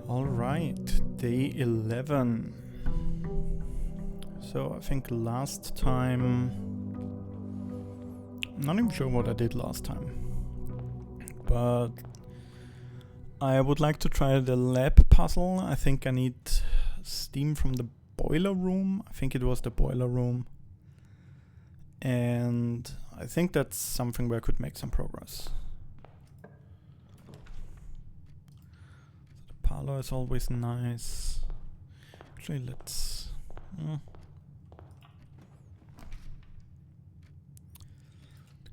All right, day 11. So I think last time, I'm not even sure what I did last time, but I would like to try the lab puzzle. I think I need steam from the boiler room. I think it was the boiler room. And I think that's something where I could make some progress. The parlor is always nice. Actually, let's... the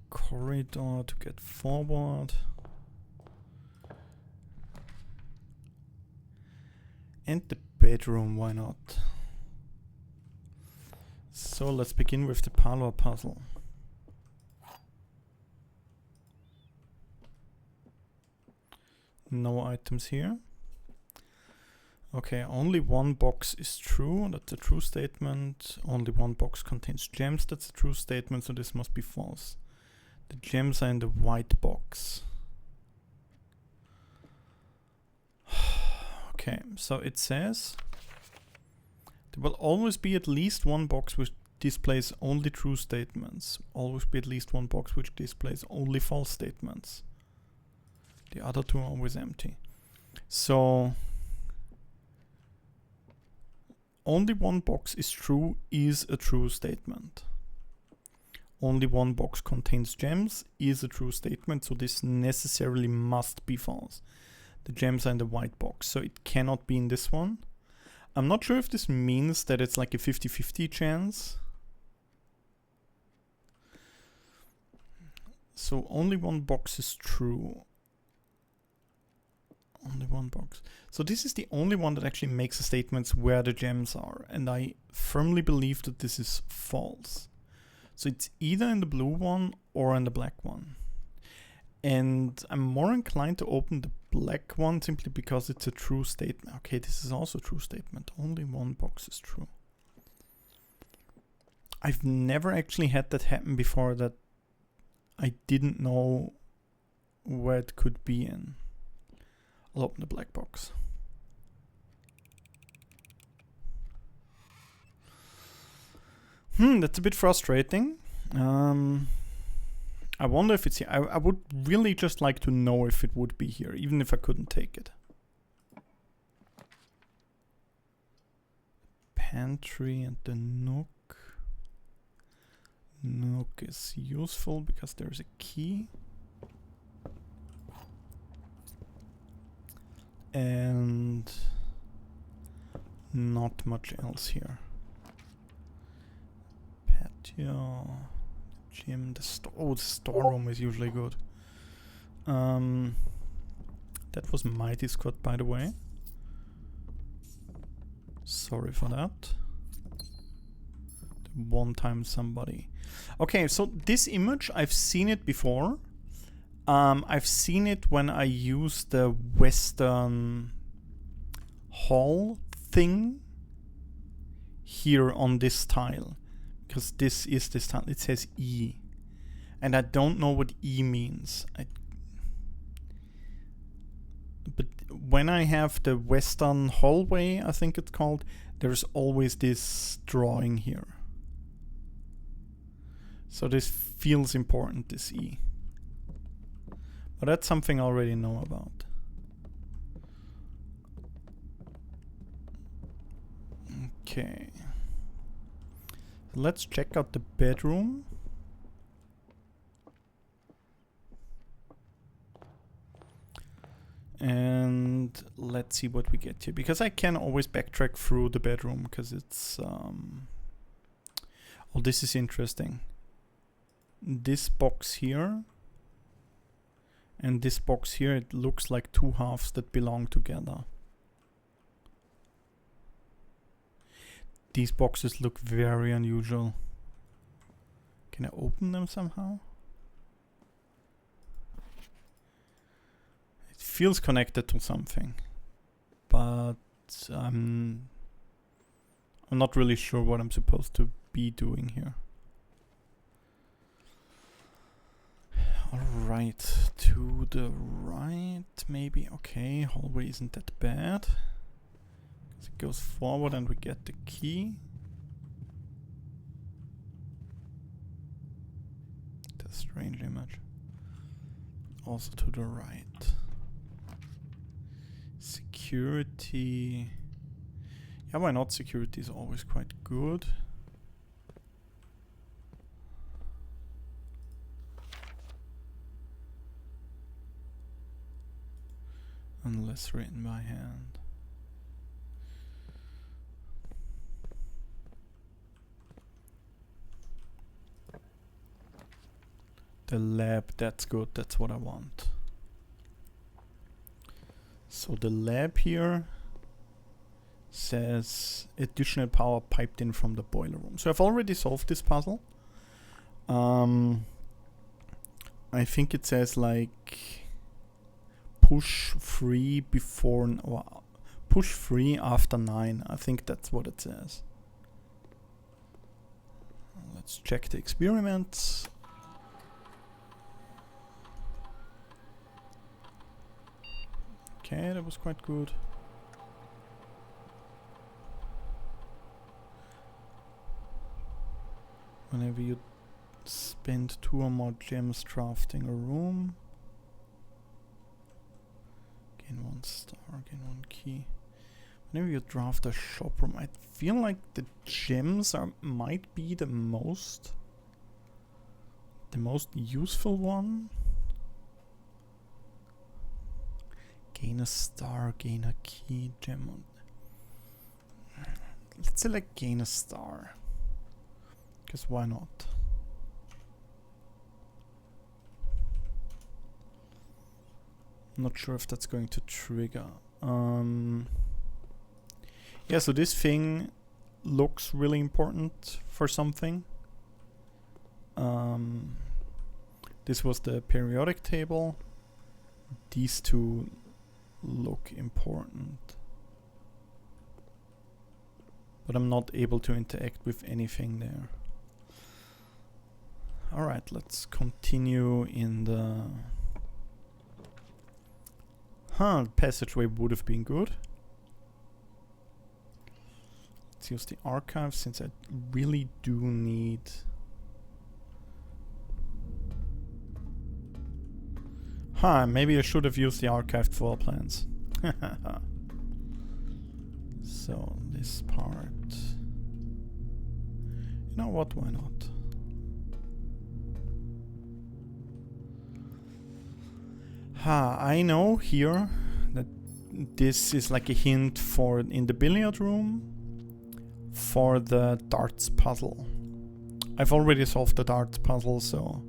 corridor to get forward. And the bedroom, why not? So let's begin with the parlor puzzle. No items here. Okay, only one box is true. That's a true statement. Only one box contains gems. That's a true statement, so this must be false. The gems are in the white box. Okay, so it says there will always be at least one box which displays only true statements. Always be at least one box which displays only false statements. The other two are always empty. So only one box is true is a true statement. Only one box contains gems is a true statement, so this necessarily must be false. The gems are in the white box, so it cannot be in this one. I'm not sure if this means that it's like a 50-50 chance. So only one box is true. Only one box. So this is the only one that actually makes the statements where the gems are, and I firmly believe that this is false. So it's either in the blue one or in the black one. And I'm more inclined to open the black one simply because it's a true statement. Okay, this is also a true statement. Only one box is true. I've never actually had that happen before, that I didn't know where it could be in. I'll open the black box. That's a bit frustrating. I wonder if it's here. I would really just like to know if it would be here, even if I couldn't take it. Pantry and the nook. Nook is useful because there's a key. And not much else here. Patio, gym, the storeroom is usually good. That was Mighty Scott, by the way. Sorry for that. One time somebody. Okay, so this image, I've seen it before. I've seen it when I used the Western Hall thing here on this tile. Because this is this tile. It says E. And I don't know what E means. But when I have the Western hallway, I think it's called, there's always this drawing here. So this feels important, this E. But that's something I already know about. Okay. Let's check out the bedroom. And let's see what we get here. Because I can always backtrack through the bedroom, because it's... oh, this is interesting. This box here and this box here, it looks like two halves that belong together. These boxes look very unusual. Can I open them somehow? It feels connected to something, but I'm not really sure what I'm supposed to be doing here. Alright, to the right. maybe. Okay, hallway isn't that bad. It goes forward and we get the key. That's a strange image. Also to the right. Security. Yeah, why not? Security is always quite good. Unless written by hand. The lab, that's good, that's what I want. So the lab here says additional power piped in from the boiler room. So I've already solved this puzzle. I think it says like push 3 before or push 3 after 9. I think that's what it says. Let's check the experiments. Okay, that was quite good. Whenever you spend 2 or more gems drafting a room, gain 1 star, gain 1 key. Whenever you draft a shop room, I feel like the gems might be the most useful one. Gain a star, gain a key, gem. Let's select gain a star. Because why not? I'm not sure if that's going to trigger. Yeah, so this thing looks really important for something. This was the periodic table. These two look important. But I'm not able to interact with anything there. Alright, let's continue in the... the passageway would have been good. Let's use the archive since I really do need... maybe I should have used the archived floor plans. So, this part... You know what, why not? I know here that this is like a hint for in the billiard room for the darts puzzle. I've already solved the darts puzzle, so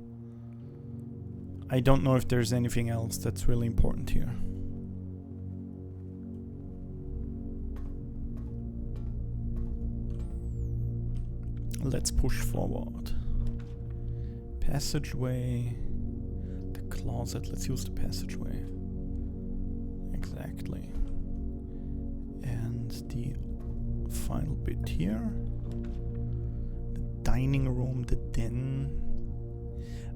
I don't know if there's anything else that's really important here. Let's push forward. Passageway. The closet. Let's use the passageway. Exactly. And the final bit here. The dining room, the den.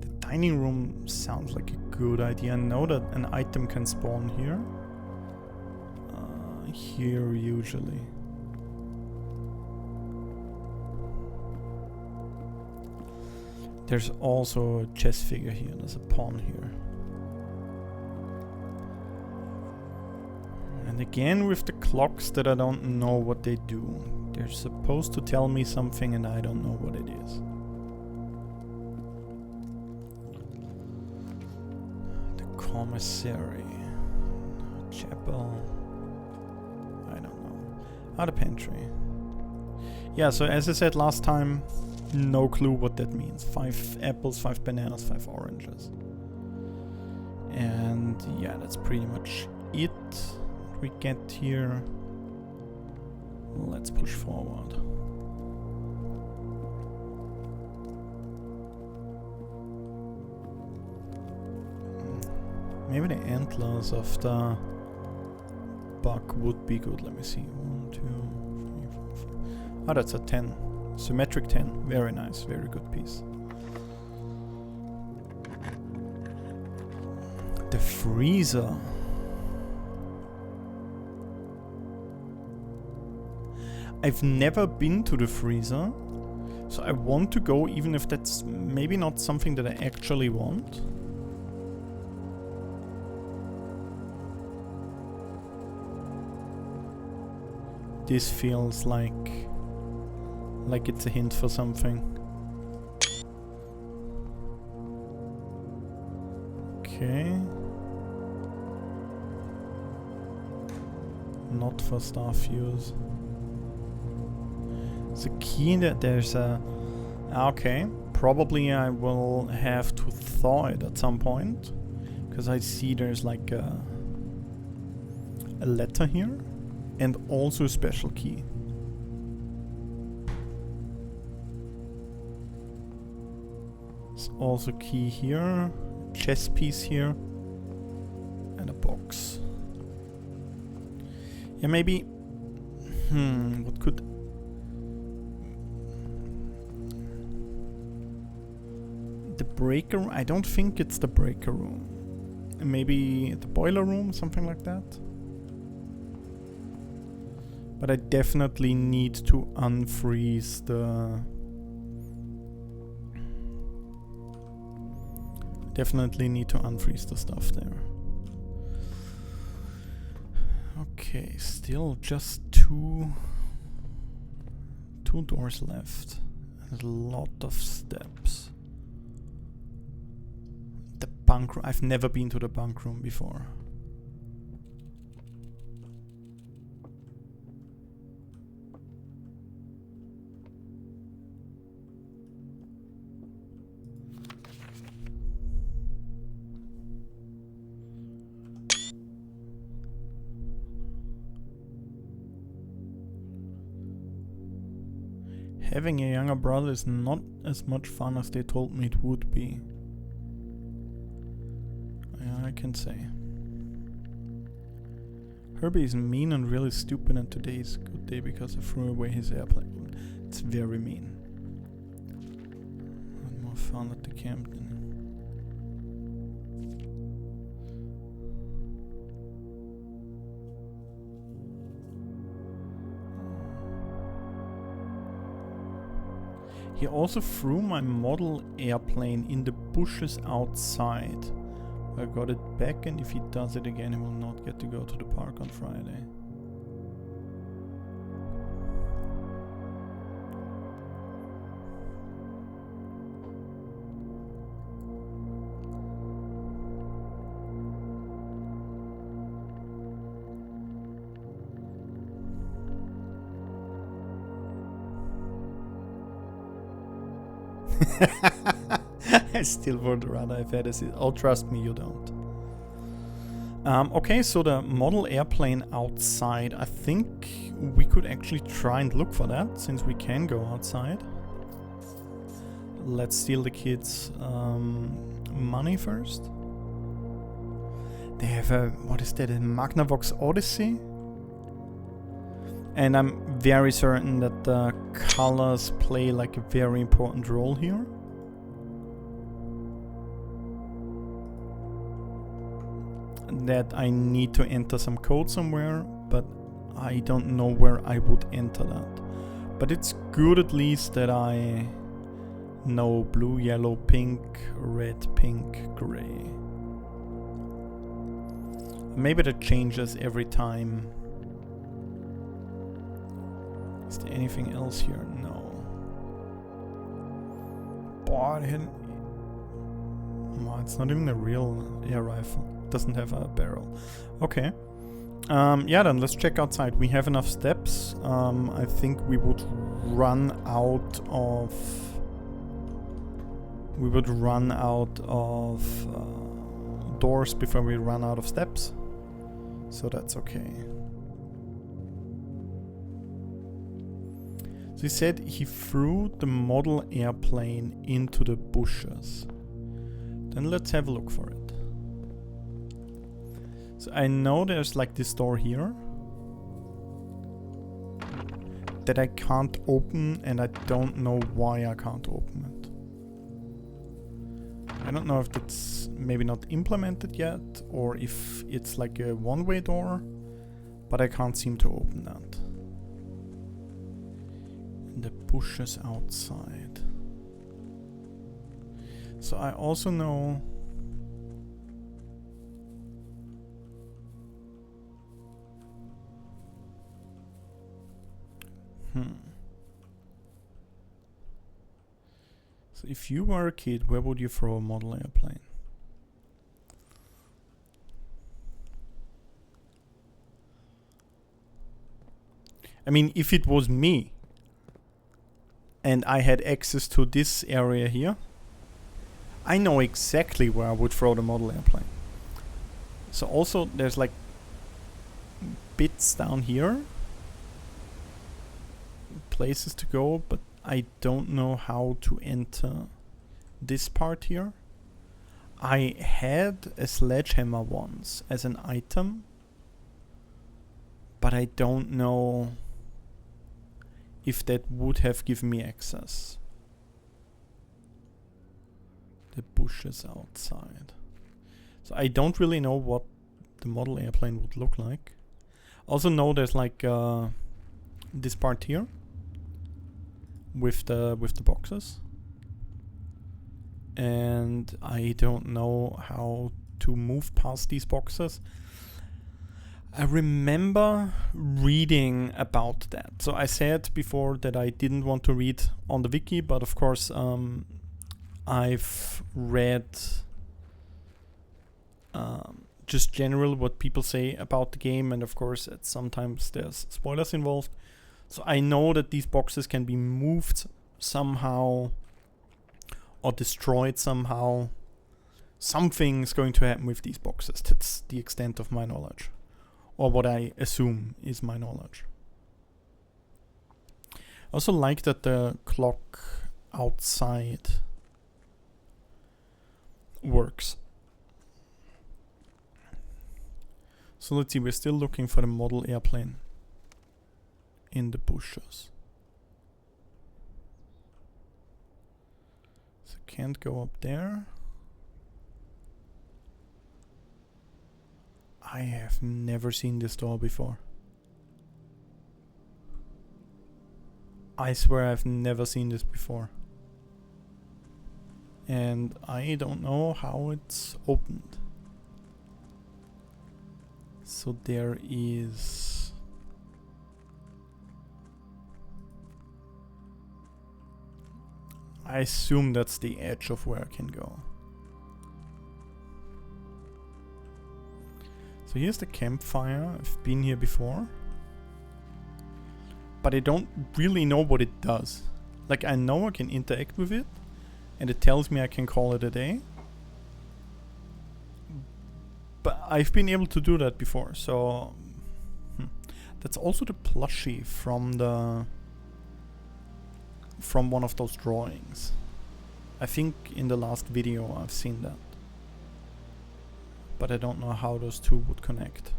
The dining room sounds like a good idea. I know that an item can spawn here. Here usually. There's also a chess figure here. There's a pawn here. And again with the clocks that I don't know what they do. They're supposed to tell me something and I don't know what it is. The commissary. Chapel. I don't know. The pantry. Yeah, so as I said last time, no clue what that means. 5 apples, 5 bananas, 5 oranges. And yeah, that's pretty much it. What we get here. Let's push forward. Maybe the antlers of the buck would be good. Let me see. 1, 2, 3, 4, 5. That's a 10. Symmetric 10. Very nice. Very good piece. The freezer. I've never been to the freezer, so I want to go even if that's maybe not something that I actually want. This feels like it's a hint for something. Okay. Not for staff use. It's a key that there's a... Okay. Probably I will have to thaw it at some point. Because I see there's like a letter here. And also a special key. There's also a key here. Chess piece here. And a box. Yeah, maybe... what could... The breaker room? I don't think it's the breaker room. Maybe the boiler room, something like that. But I definitely need to unfreeze the... Definitely need to unfreeze the stuff there. Okay, still just two doors left. And a lot of steps. The bunk room. I've never been to the bunk room before. Having a younger brother is not as much fun as they told me it would be. Yeah, I can say. Herbie is mean and really stupid, and today is a good day because I threw away his airplane. It's very mean. And more fun at the camp than... He also threw my model airplane in the bushes outside. I got it back, and if he does it again, he will not get to go to the park on Friday. I still would rather have had a... Oh, trust me, you don't. Okay, so the model airplane outside. I think we could actually try and look for that, since we can go outside. Let's steal the kids' money first. They have a... What is that? A Magnavox Odyssey? And I'm very certain that the colors play like a very important role here. That I need to enter some code somewhere, but I don't know where I would enter that. But it's good at least that I know blue, yellow, pink, red, pink, gray. Maybe that changes every time. Is there anything else here? No. Boy, it's not even a real air rifle. It doesn't have a barrel. Okay. Yeah, then let's check outside. We have enough steps. I think we would run out of... doors before we run out of steps. So that's okay. So he said he threw the model airplane into the bushes. Then let's have a look for it. So I know there's like this door here that I can't open, and I don't know why I can't open it. I don't know if that's maybe not implemented yet, or if it's like a one-way door, but I can't seem to open that. bushes outside. So I also know So if you were a kid, where would you throw a model airplane? I mean, if it was me and I had access to this area here, I know exactly where I would throw the model airplane. So also there's like bits down here, places to go, but I don't know how to enter this part here. I had a sledgehammer once as an item, but I don't know if that would have given me access. The bushes outside. So I don't really know what the model airplane would look like. Also know there's like this part here with the boxes, and I don't know how to move past these boxes. I remember reading about that. So I said before that I didn't want to read on the wiki, but of course I've read just general what people say about the game, and of course sometimes there's spoilers involved. So I know that these boxes can be moved somehow or destroyed somehow. Something's going to happen with these boxes. That's the extent of my knowledge, or what I assume is my knowledge. I also like that the clock outside works. So let's see, we're still looking for the model airplane in the bushes. So can't go up there. I have never seen this door before. I swear I've never seen this before. And I don't know how it's opened. So there is... I assume that's the edge of where I can go. So here's the campfire. I've been here before, but I don't really know what it does. Like, I know I can interact with it, and it tells me I can call it a day. But I've been able to do that before, so... That's also the plushie from one of those drawings. I think in the last video I've seen that. But I don't know how those two would connect.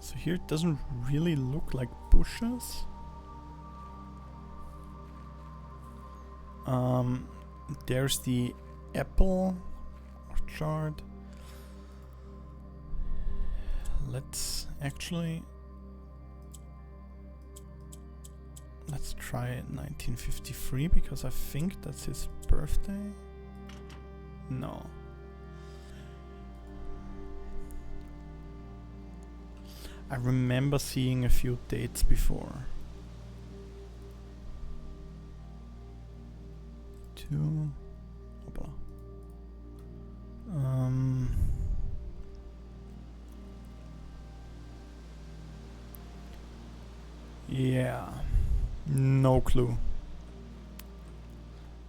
So here it doesn't really look like bushes. There's the apple orchard. Let's try 1953 because I think that's his birthday. No. I remember seeing a few dates before. Yeah, no clue.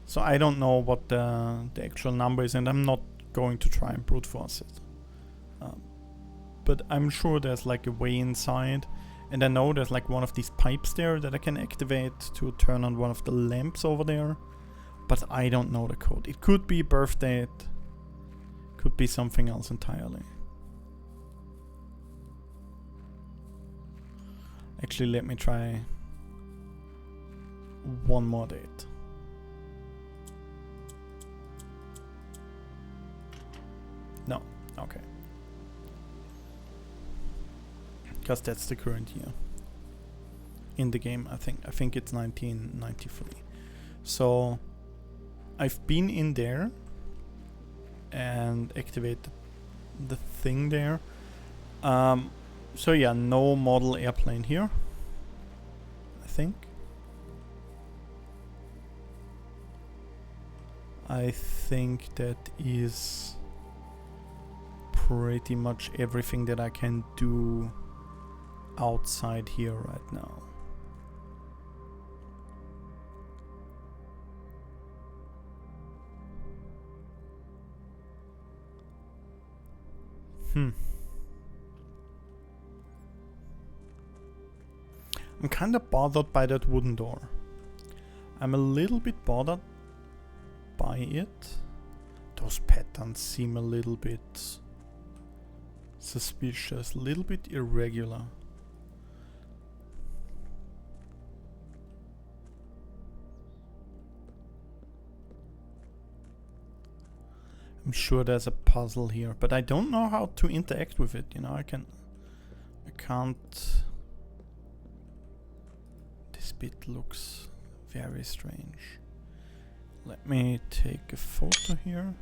So I don't know what the actual number is, and I'm not going to try and brute force it. But I'm sure there's like a way inside, and I know there's like one of these pipes there that I can activate to turn on one of the lamps over there, but I don't know the code. It could be birth date, could be something else entirely. Actually, let me try one more date. No, okay. Because that's the current year. in the game, I think. I think it's 1993. So I've been in there and activated the thing there. So yeah, no model airplane here, I think. I think that is pretty much everything that I can do outside here right now. I'm kind of bothered by that wooden door. I'm a little bit bothered by it. Those patterns seem a little bit suspicious, a little bit irregular. I'm sure there's a puzzle here, but I don't know how to interact with it. You know, I can't. This bit looks very strange. Let me take a photo here.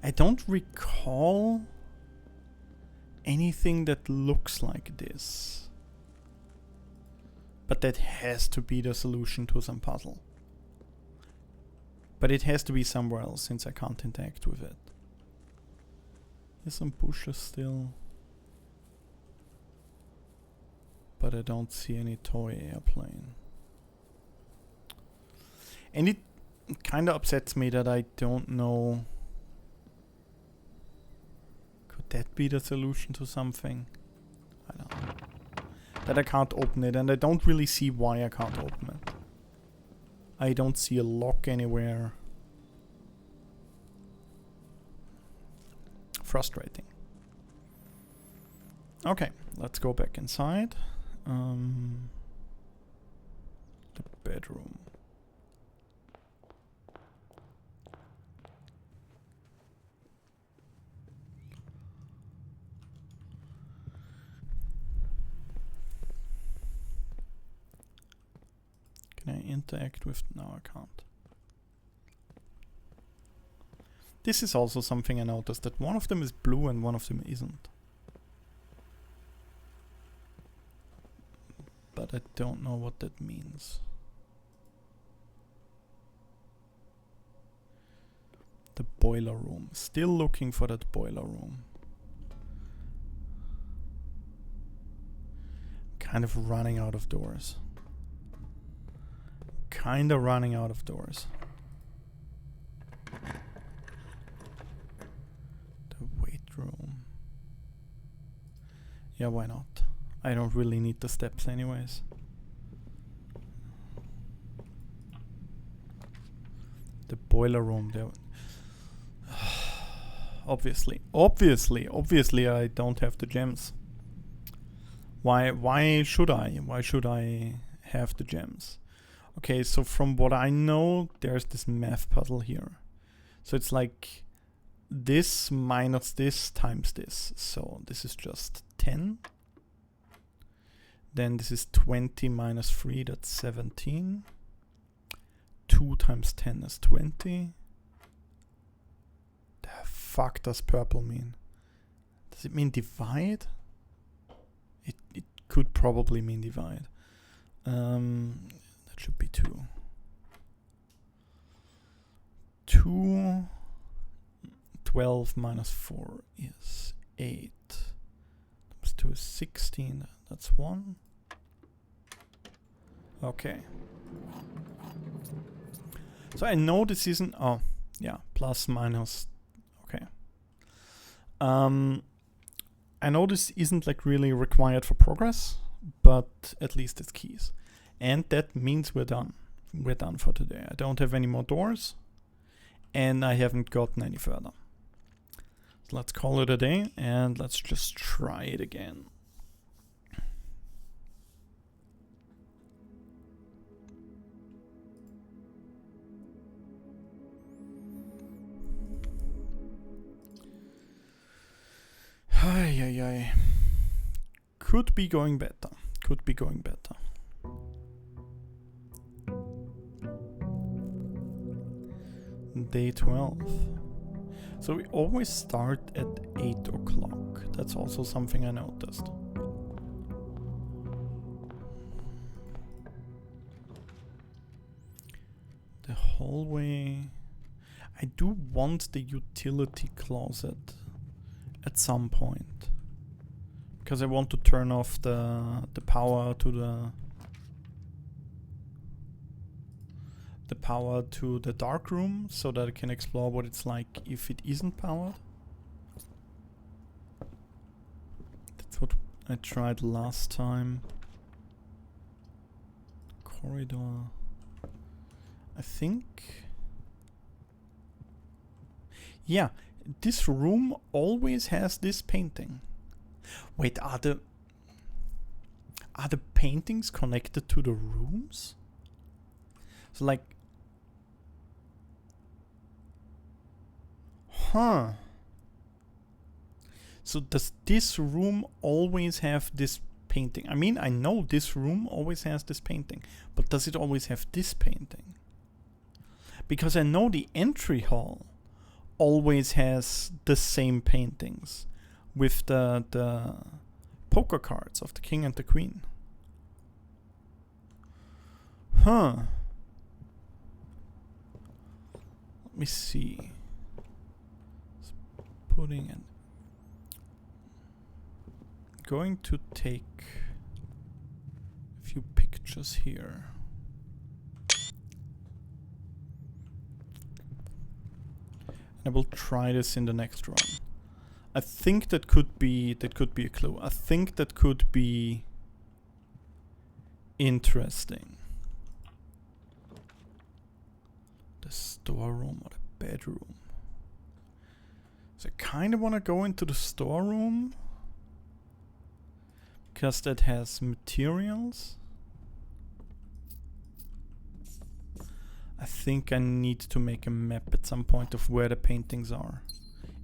I don't recall anything that looks like this. But that has to be the solution to some puzzle. But it has to be somewhere else since I can't interact with it. There's some bushes still. But I don't see any toy airplane. And it kind of upsets me that I don't know. Could that be the solution to something? I don't know. That I can't open it, and I don't really see why I can't open it. I don't see a lock anywhere. Frustrating. Okay, let's go back inside. The bedroom. Can I interact with... No, I can't. This is also something I noticed, that one of them is blue and one of them isn't. But I don't know what that means. The boiler room. Still looking for that boiler room. Kind of running out of doors. The weight room. Yeah, why not? I don't really need the steps anyways. The boiler room there. Obviously I don't have the gems. Why should I? Why should I have the gems? Okay, so from what I know, there's this math puzzle here. So it's like this minus this times this. So this is just 10. Then this is 20 minus 3, that's 17. 2 times 10 is 20. The fuck does purple mean? Does it mean divide? It could probably mean divide. That should be 2. 12 minus 4 is 8. Times 2 is 16. That's 1. Okay. So I know this isn't... Oh, yeah. Plus, minus... Okay. I know this isn't like really required for progress, but at least it's keys. And that means we're done. We're done for today. I don't have any more doors, and I haven't gotten any further. So let's call it a day, and let's just try it again. Ay. Could be going better. Could be going better. Day 12. So we always start at 8 o'clock. That's also something I noticed. The hallway. I do want the utility closet at some point. Because I want to turn off the power to the power to the dark room so that I can explore what it's like if it isn't powered. That's what I tried last time. Corridor. I think... Yeah, this room always has this painting. Wait, are the paintings connected to the rooms? So like... Huh. So does this room always have this painting? I mean, I know this room always has this painting, but does it always have this painting? Because I know the entry hall always has the same paintings with the poker cards of the king and the queen. Huh. Let me see. Putting in. Going to take a few pictures here. And I will try this in the next run. I think that could be a clue. I think that could be interesting. The storeroom or the bedroom. So I kind of want to go into the storeroom because that has materials. I think I need to make a map at some point of where the paintings are.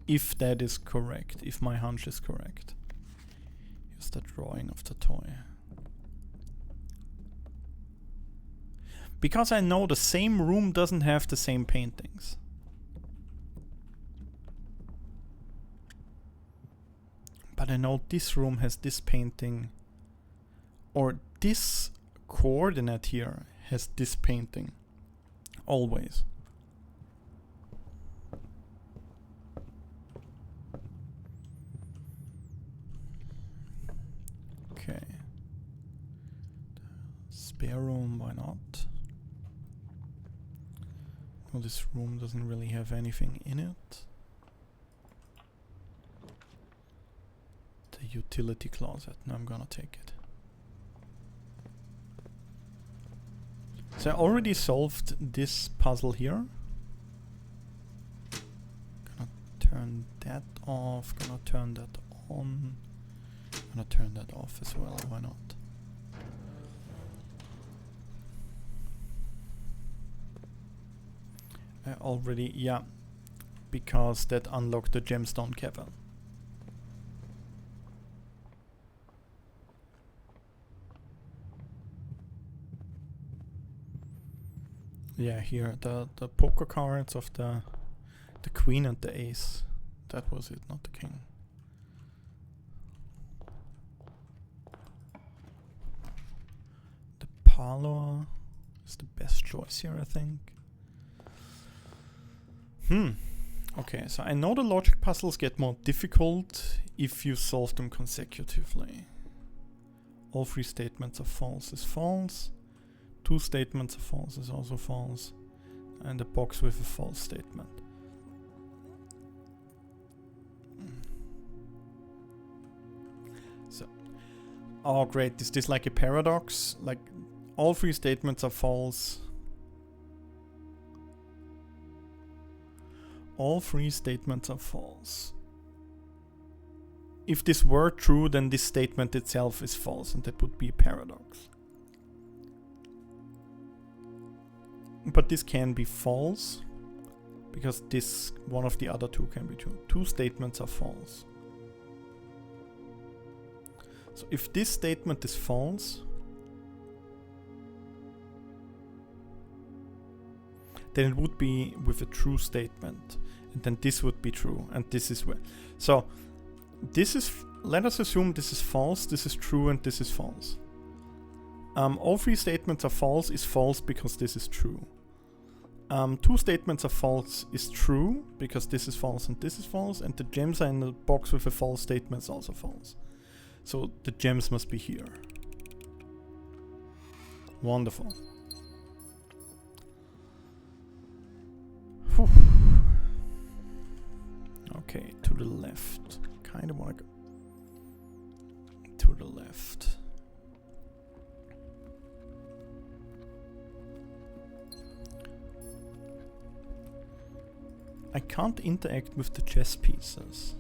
If that is correct, if my hunch is correct. Here's the drawing of the toy. Because I know the same room doesn't have the same paintings. But I know this room has this painting. Or this coordinate here has this painting. Always. Okay. Spare room, why not? Well, this room doesn't really have anything in it. The utility closet. No, I'm gonna take it. So I already solved this puzzle here. Gonna turn that off, gonna turn that on. Gonna turn that off as well, why not? I already, yeah, because that unlocked the gemstone cavern. Yeah, here the poker cards of the queen and the ace. That was it, not the king. The parlor is the best choice here, I think. Okay, so I know the logic puzzles get more difficult if you solve them consecutively. All three statements of false is false. Two statements of false is also false. And a box with a false statement. So, oh great, is this like a paradox? Like, all three statements are false. All three statements are false. If this were true, then this statement itself is false, and that would be a paradox. But this can be false, because this one of the other two can be true. Two statements are false. So if this statement is false, then it would be with a true statement, and then this would be true, and this is where. So this is, let us assume this is false, this is true, and this is false. All three statements are false is false because this is true. Two statements are false is true because this is false and this is false, and the gems are in the box with a false statement is also false. So the gems must be here. Wonderful. Whew. Okay, to the left. Kind of want to go to the left. I can't interact with the chess pieces.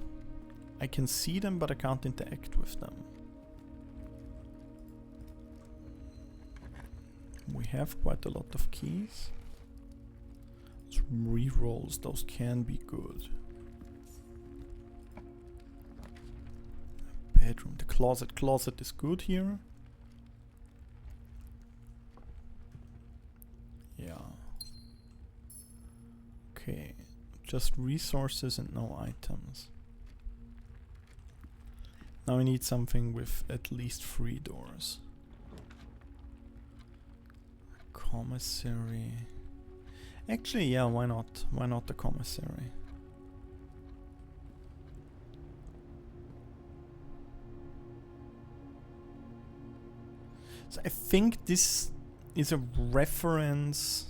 I can see them, but I can't interact with them. We have quite a lot of keys. Those rerolls, those can be good. Bedroom, the closet. Closet is good here. Yeah. Okay. Just resources and no items. Now we need something with at least 3 doors. Commissary. Actually, yeah, why not? Why not the commissary? So I think this is a reference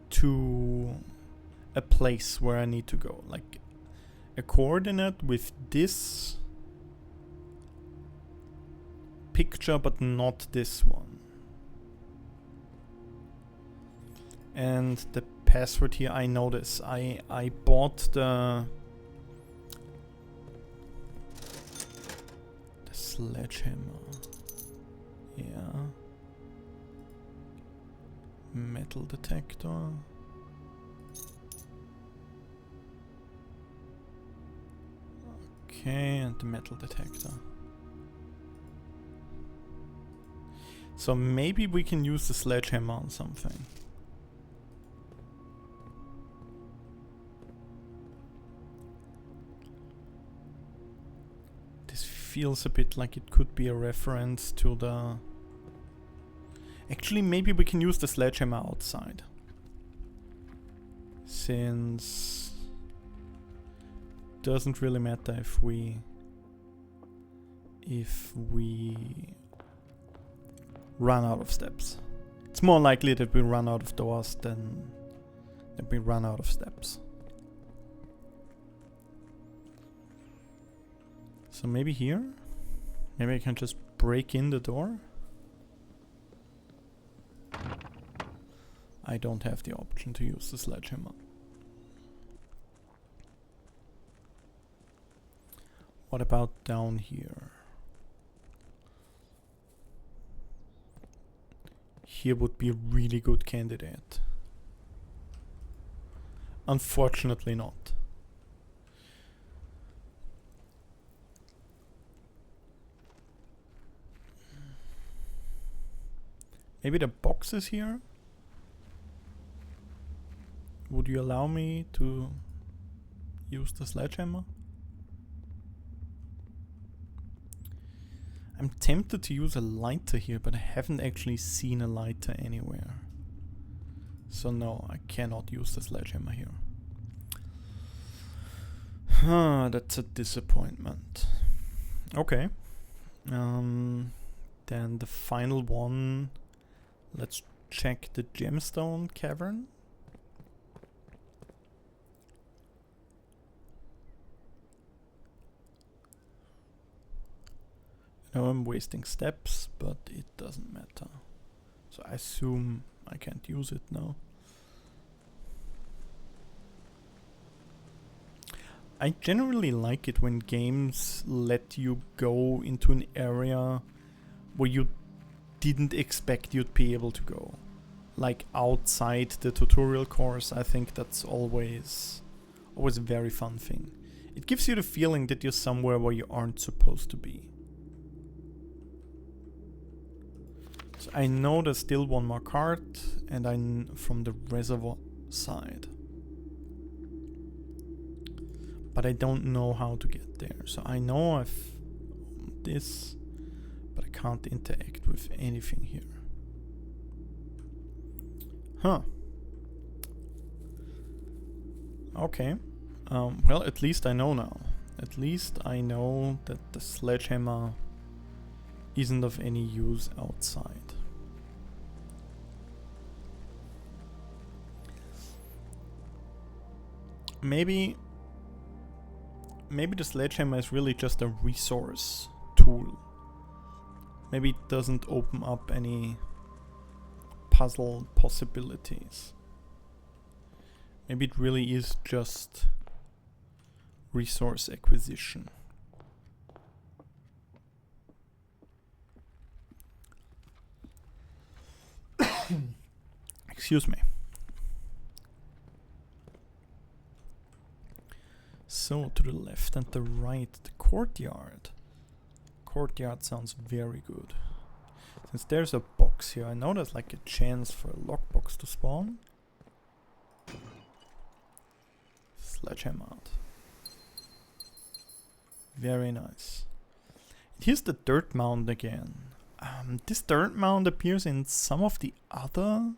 to a place where I need to go, like a coordinate with this picture but not this one. And the password here, I know this. I bought the sledgehammer. Yeah. Metal detector. Okay, and the metal detector. So maybe we can use the sledgehammer on something. This feels a bit like it could be a reference to the... Actually, maybe we can use the sledgehammer outside. Since... doesn't really matter if we run out of steps. It's more likely that we run out of doors than that we run out of steps. So maybe here? Maybe I can just break in the door? I don't have the option to use the sledgehammer. What about down here? Here would be a really good candidate. Unfortunately not. Maybe the boxes here? Would you allow me to use the sledgehammer? I'm tempted to use a lighter here, but I haven't actually seen a lighter anywhere. So no, I cannot use the sledgehammer here. That's a disappointment. Okay. Then the final one. Let's check the gemstone cavern. Now I'm wasting steps, but it doesn't matter. So I assume I can't use it now. I generally like it when games let you go into an area where you didn't expect you'd be able to go. Like outside the tutorial course. I think that's always a very fun thing. It gives you the feeling that you're somewhere where you aren't supposed to be. So I know there's still one more card, and from the reservoir side. But I don't know how to get there. So I know I've this, but I can't interact with anything here. Huh. Okay. Well, at least I know now. At least I know that the sledgehammer isn't of any use outside. Maybe the sledgehammer is really just a resource tool. Maybe it doesn't open up any puzzle possibilities. Maybe it really is just resource acquisition. Excuse me. So, to the left and the right, the courtyard. Courtyard sounds very good. Since there's a box here, I know there's like a chance for a lockbox to spawn. Sledgehammer out. Very nice. Here's the dirt mound again. This dirt mound appears in some of the other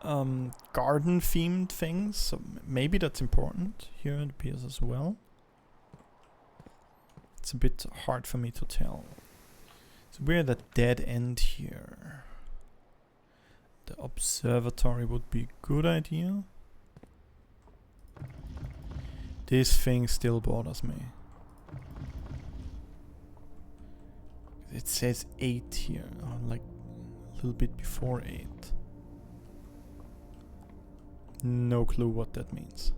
garden themed things, so maybe that's important. Here it appears as well. It's a bit hard for me to tell. So we're at a dead end here. The observatory would be a good idea. This thing still bothers me. It says 8 here, like a little bit before 8. No clue what that means.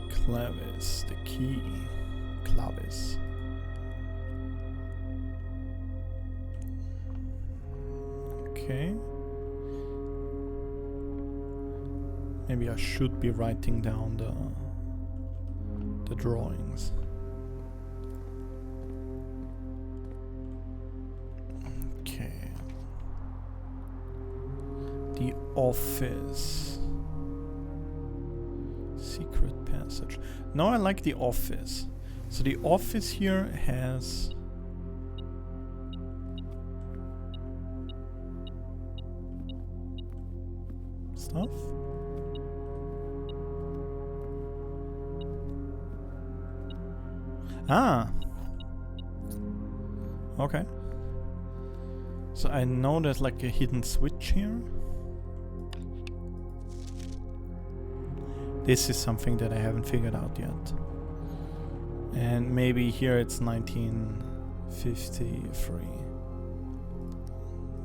Clavis, the key. Clavis. Okay. Maybe I should be writing down the drawings. Okay. The office. Secret passage. No, I like the office. So the office here has stuff. Ah. Okay. So I know there's like a hidden switch here. This is something that I haven't figured out yet. And maybe here it's 1953.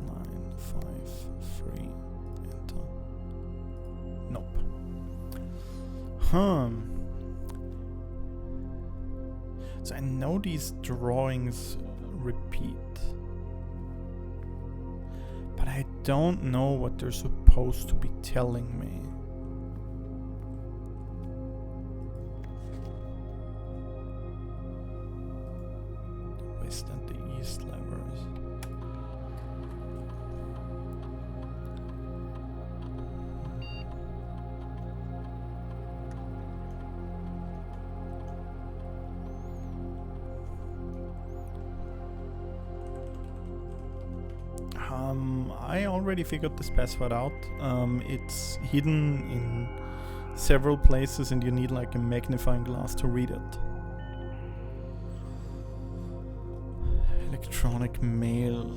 953. Enter. Nope. So I know these drawings repeat. But I don't know what they're supposed to be telling me. West and the east levers. I already figured this password out. It's hidden in several places and you need like a magnifying glass to read it. Electronic mail.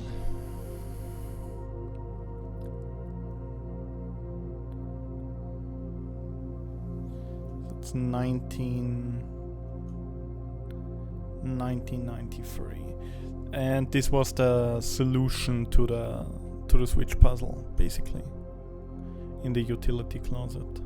It's 1993. And this was the solution to the switch puzzle, basically, in the utility closet.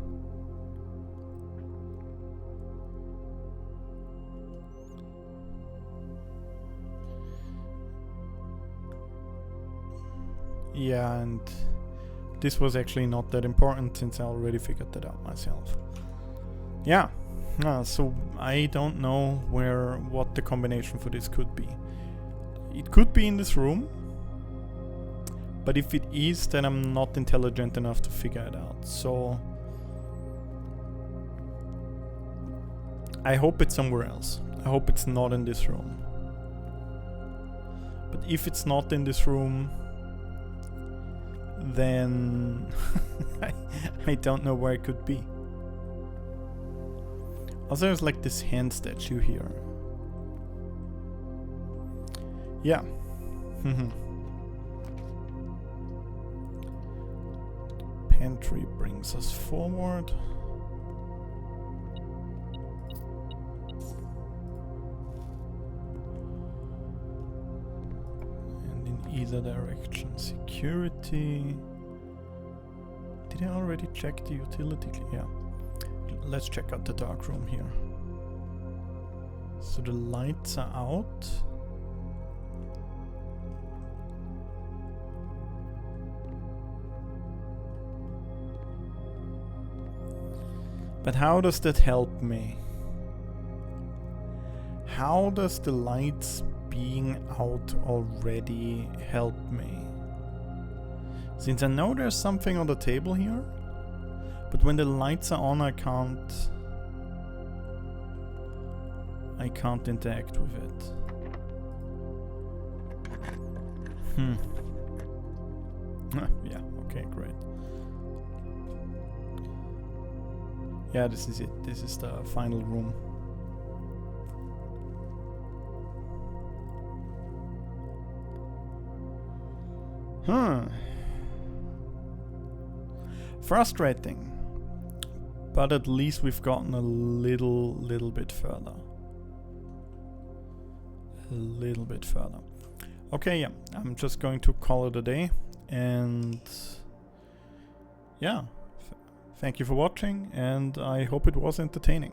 Yeah, and this was actually not that important since I already figured that out myself. Yeah. So I don't know what the combination for this could be. It could be in this room, but if it is, then I'm not intelligent enough to figure it out. So I hope it's somewhere else. I hope it's not in this room. But if it's not in this room, then I don't know where it could be. Also, there's like this hand statue here. Yeah. Pantry brings us forward. And in either direction, security. Did I already check the utility? Yeah. Let's check out the dark room here. So the lights are out. But how does that help me? How does the lights being out already help me? Since I know there's something on the table here, but when the lights are on, I can't interact with it. Yeah, okay, great. Yeah, this is it. This is the final room. Frustrating. But at least we've gotten a little bit further. A little bit further. Okay, yeah. I'm just going to call it a day. And yeah. Thank you for watching, and I hope it was entertaining.